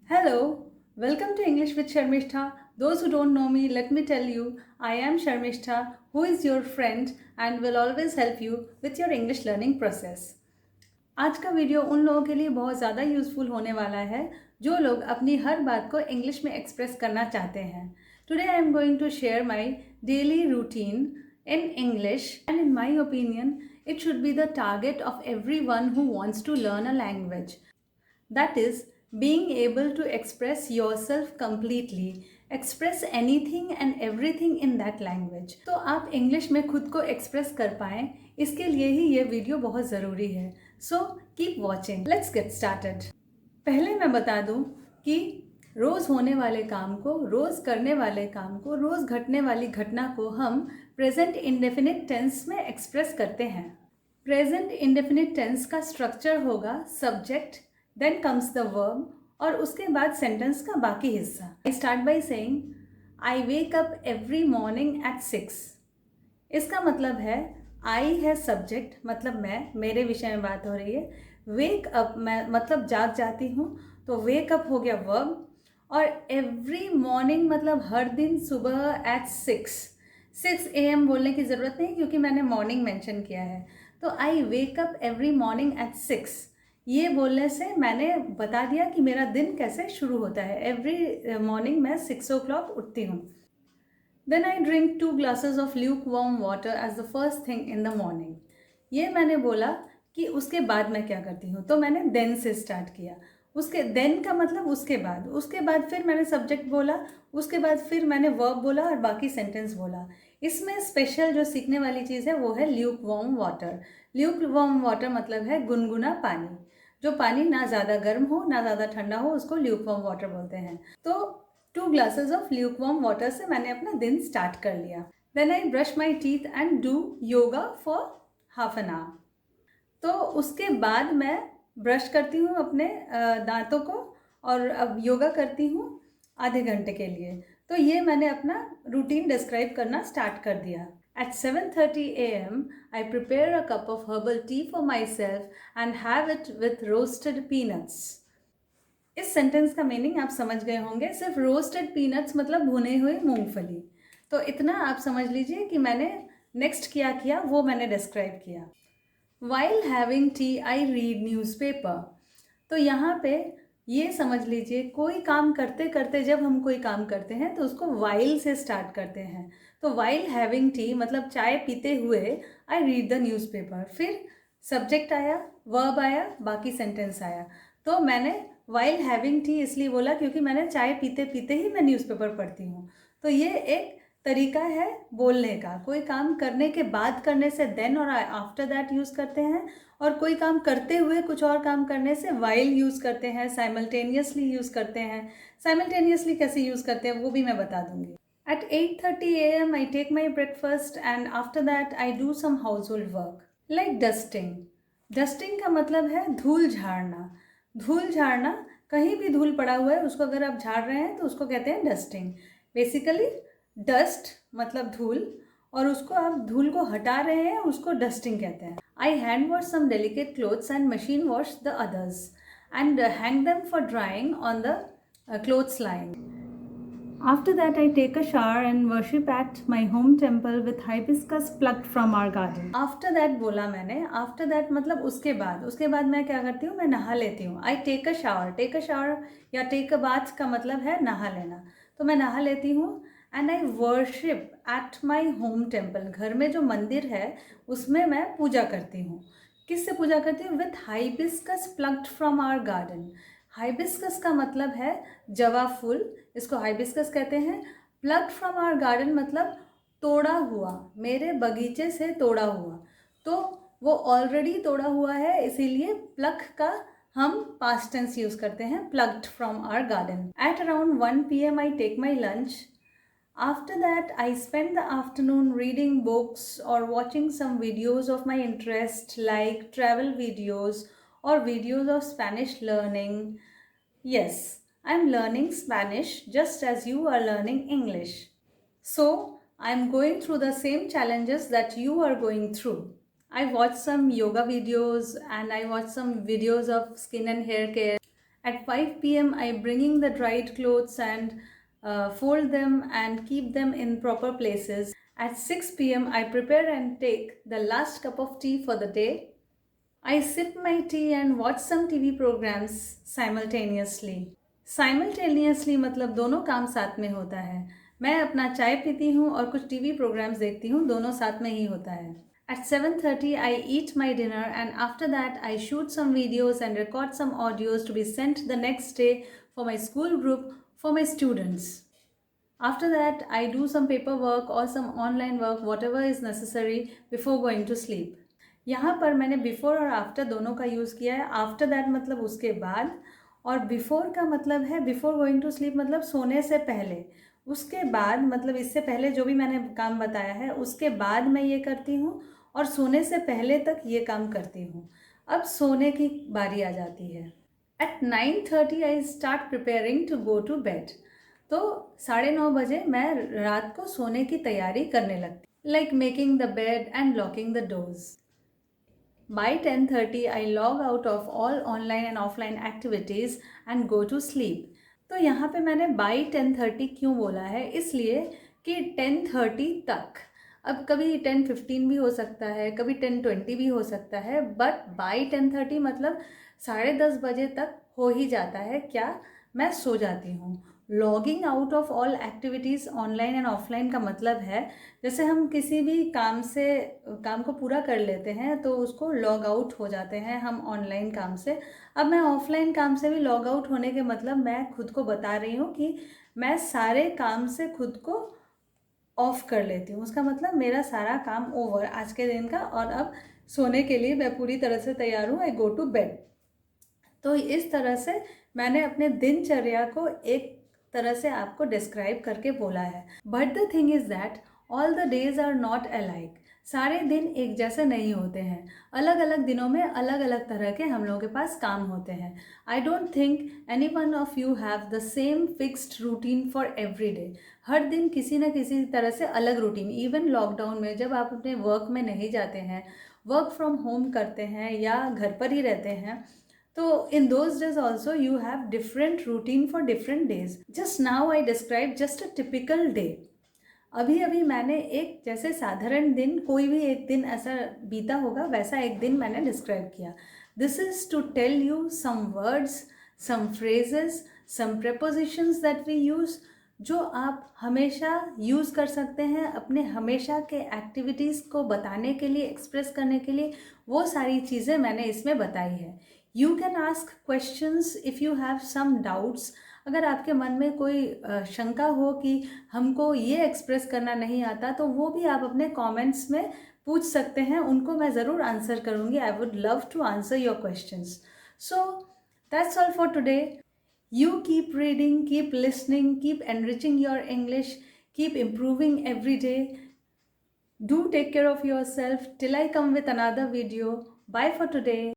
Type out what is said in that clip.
Hello, welcome to English with Sharmishta. Those who don't know me, let me tell you, I am Sharmishta, who is your friend and will always help you with your English learning process. आज का video उन लोगों के लिए बहुत ज़्यादा useful होने वाला है जो लोग अपनी हर बात को इंग्लिश में एक्सप्रेस करना चाहते हैं. Today I am going to share my daily routine in English, and in my opinion, it should be the target of everyone who wants to learn a language. That is, being able to express yourself completely, express anything and everything in that language. तो आप English में खुद को express कर पाएँ, इसके लिए ही ये वीडियो बहुत ज़रूरी है. So keep watching. Let's get started. पहले मैं बता दूं कि रोज़ होने वाले काम को, रोज़ करने वाले काम को, रोज़ घटने वाली घटना को हम प्रेजेंट इंडेफिनिट टेंस में एक्सप्रेस करते हैं. प्रेजेंट इंडेफिनिट टेंस का स्ट्रक्चर होगा subject, then comes the verb और उसके बाद सेंटेंस का बाकी हिस्सा. I start by saying I wake up every morning at 6. इसका मतलब है आई है सब्जेक्ट, मतलब मैं, मेरे विषय में बात हो रही है. वेक अप मैं मतलब जाग जाती हूँ, तो वेक अप हो गया वर्ब. और एवरी मॉर्निंग मतलब हर दिन सुबह एट 6 AM बोलने की ज़रूरत नहीं क्योंकि मैंने मॉर्निंग मेंशन किया है. तो I wake up every morning at 6, ये बोलने से मैंने बता दिया कि मेरा दिन कैसे शुरू होता है. एवरी मॉर्निंग मैं 6 o'clock उठती हूँ. Then I drink 2 glasses of lukewarm water as the first thing in the morning. ये मैंने बोला कि उसके बाद मैं क्या करती हूँ, तो मैंने देन से स्टार्ट किया. उसके देन का मतलब उसके बाद फिर मैंने सब्जेक्ट बोला, उसके बाद फिर मैंने वर्ब बोला और बाकी सेंटेंस बोला. इसमें स्पेशल जो सीखने वाली चीज़ है वो है Luke warm water. Luke warm water मतलब है गुनगुना पानी. जो पानी ना ज़्यादा गर्म हो ना ज़्यादा ठंडा हो, उसको ल्यूक वार्म वाटर बोलते हैं. तो 2 glasses of lukewarm water से मैंने अपना दिन स्टार्ट कर लिया. Then I brush my teeth and do yoga for half an hour. तो उसके बाद मैं ब्रश करती हूँ अपने दांतों को और अब योगा करती हूँ आधे घंटे के लिए. तो ये मैंने अपना रूटीन डिस्क्राइब करना स्टार्ट कर दिया. At 7:30 AM, I prepare a cup of herbal tea for myself and have it with roasted peanuts. इस सेंटेंस का मीनिंग आप समझ गए होंगे. सिर्फ रोस्टेड पीनट्स मतलब भुने हुए मूंगफली. तो इतना आप समझ लीजिए कि मैंने नेक्स्ट क्या किया वो मैंने डिस्क्राइब किया. While having tea, I read newspaper. तो यहाँ पे ये समझ लीजिए, कोई काम करते करते जब हम कोई काम करते हैं तो उसको while से स्टार्ट करते हैं. तो while having tea मतलब चाय पीते हुए I read the newspaper. फिर सब्जेक्ट आया, वर्ब आया, बाकी सेंटेंस आया. तो मैंने while having tea इसलिए बोला क्योंकि मैंने चाय पीते पीते ही मैं न्यूज़पेपर पढ़ती हूँ. तो ये एक तरीका है बोलने का. कोई काम करने के बाद करने से देन और आफ्टर दैट यूज़ करते हैं, और कोई काम करते हुए कुछ और काम करने से वाइल यूज़ करते हैं, साइमल्टेनियसली यूज़ करते हैं. साइमल्टेनियसली कैसे यूज़ करते हैं वो भी मैं बता दूंगी. At 8:30 AM I take my breakfast and after that I do some household work like dusting. Dusting का मतलब है धूल झाड़ना. धूल झाड़ना, कहीं भी धूल पड़ा हुआ है उसको अगर आप झाड़ रहे हैं तो उसको कहते हैं डस्टिंग. बेसिकली डस्ट मतलब धूल, और उसको आप धूल को हटा रहे हैं उसको डस्टिंग कहते हैं. I hand wash some delicate clothes and machine wash the others and hang them for drying on the clothes line. After that, I take a shower and worship at my home temple with hibiscus plucked from our garden. After that बोला मैंने. After that मतलब उसके बाद मैं क्या करती हूँ, मैं नहा लेती हूँ. I take a shower. Take a shower या take a bath का मतलब है नहा लेना. तो मैं नहा लेती हूँ. And I worship at my home temple. घर में जो मंदिर है उसमें मैं पूजा करती हूँ. किससे पूजा करती हूँ? With hibiscus plucked from our garden. Hibiscus का मतलब है जवा फूल, इसको हाइबिस्कस कहते हैं. प्लक्ड फ्रॉम आवर गार्डन मतलब तोड़ा हुआ, मेरे बगीचे से तोड़ा हुआ. तो वो ऑलरेडी तोड़ा हुआ है, इसीलिए प्लक का हम पास्ट टेंस यूज़ करते हैं, plucked from our garden. At around 1 PM I take my lunch. After that, I spend the afternoon reading books or watching some videos of my interest like travel videos or videos of Spanish learning. Yes, I'm learning Spanish just as you are learning English. So, I'm going through the same challenges that you are going through. I watch some yoga videos and I watch some videos of skin and hair care. At 5 p.m. I bringing the dried clothes and fold them and keep them in proper places. At 6 p.m. I prepare and take the last cup of tea for the day. I sip my tea and watch some TV programs simultaneously. Simultaneously मतलब दोनों काम साथ में होता है. मैं अपना चाय पीती हूँ और कुछ टीवी प्रोग्राम्स देखती हूँ, दोनों साथ में ही होता है. At 7:30 I eat my dinner and after that I shoot some videos and record some audios to be sent the next day for my school group for my students. After that I do some paperwork or some online work whatever is necessary before going to sleep. यहाँ पर मैंने before और after दोनों का use किया है. After that मतलब उसके बाद, और बिफोर का मतलब है बिफोर गोइंग टू स्लीप मतलब सोने से पहले. उसके बाद मतलब इससे पहले जो भी मैंने काम बताया है उसके बाद मैं ये करती हूँ, और सोने से पहले तक ये काम करती हूँ. अब सोने की बारी आ जाती है. At 9:30 I start preparing to go to bed. तो 9:30 बजे मैं रात को सोने की तैयारी करने लगती, like making the bed and locking the doors. By 10:30 I log out of all online and offline activities and go to sleep. तो यहाँ पे मैंने by 10:30 क्यों बोला है, इसलिए कि 10:30 तक. अब कभी 10:15 भी हो सकता है, कभी 10:20 भी हो सकता है, बट by 10:30 मतलब 10:30 बजे तक हो ही जाता है. क्या मैं सो जाती हूँ. Logging out of all activities online and offline का मतलब है जैसे हम किसी भी काम को पूरा कर लेते हैं तो उसको लॉग आउट हो जाते हैं हम ऑनलाइन काम से. अब मैं ऑफलाइन काम से भी लॉग आउट होने के मतलब मैं खुद को बता रही हूँ कि मैं सारे काम से खुद को ऑफ कर लेती हूँ. उसका मतलब मेरा सारा काम ओवर आज के दिन का, और अब सोने के लिए मैं पूरी तरह से तैयार हूँ. आई गो टू बेड. तो इस तरह से मैंने अपने दिनचर्या को एक तरह से आपको डिस्क्राइब करके बोला है. But the thing is that all the days are not alike. सारे दिन एक जैसे नहीं होते हैं. अलग अलग दिनों में अलग अलग तरह के हम लोगों के पास काम होते हैं. I don't think any one of you have the same fixed routine for every day. हर दिन किसी न किसी तरह से अलग रूटीन. इवन लॉकडाउन में जब आप अपने वर्क में नहीं जाते हैं, वर्क फ्रॉम होम करते हैं या घर पर ही रहते हैं, तो in those days also you have different routine for different days. Just now I described just a typical day. अभी अभी मैंने एक जैसे साधारण दिन, कोई भी एक दिन ऐसा बीता होगा वैसा एक दिन मैंने डिस्क्राइब किया. This is to tell you some words, some phrases, some prepositions that we use जो आप हमेशा यूज़ कर सकते हैं अपने हमेशा के एक्टिविटीज़ को बताने के लिए, एक्सप्रेस करने के लिए. वो सारी चीज़ें मैंने इसमें बताई है. You can ask questions if you have some doubts. अगर आपके मन में कोई शंका हो कि हमको ये एक्सप्रेस करना नहीं आता, तो वो भी आप अपने कमेंट्स में पूछ सकते हैं. उनको मैं ज़रूर आंसर करूँगी. I would love to answer your questions. So that's all for today. You keep reading, keep listening, keep enriching your English, keep improving every day. Do take care of yourself till I come with another video. Bye for today.